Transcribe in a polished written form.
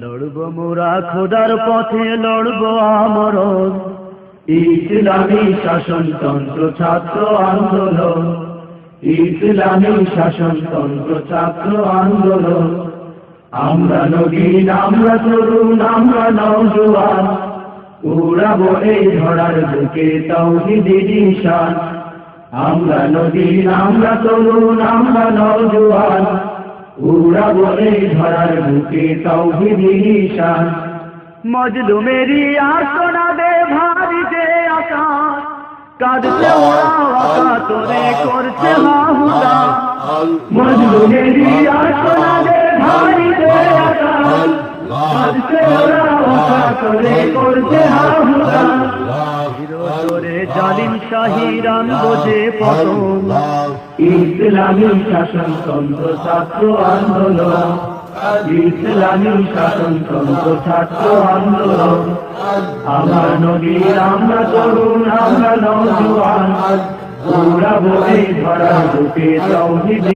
লড়ব মোরা খোদার পথে, লড়ব আমরণ, ইসলামী শাসনতন্ত্র ছাত্র আন্দোলন, ইসলামী শাসনতন্ত্র ছাত্র আন্দোলন। আমরা নবীন, আমরা তরুণ, আমরা নওজোয়ান, উড়াবো এই ধরার বুকে তাওহীদের নিশান। আমরা নবীন, আমরা তরুণ, আমরা নওজোয়ান, উড়াবো এই ধরার বুকে তাওহীদের নিশান। মজলুমেরি আর্তনাদে ভারী যে আকাশ, কাঁদছে ওরা আকাতরে করছে হাহুতাশ। মজলুমেরি আর্তনাদে ভারী যে আকাশ, কাঁদছে ওরা আকাতরে করছে হাহুতাশ। চিরতরে জালিম শাহীর আনবো যে পতন, ইসলামী শাসনতন্ত্র ছাত্র আন্দোলন, ইসলামী শাসনতন্ত্র ছাত্র আন্দোলন। আমরা নবীর, আমরা তরুণ, আমরা নওজোয়ান, উড়াবো এই ধরার বুকে তাওহীদ।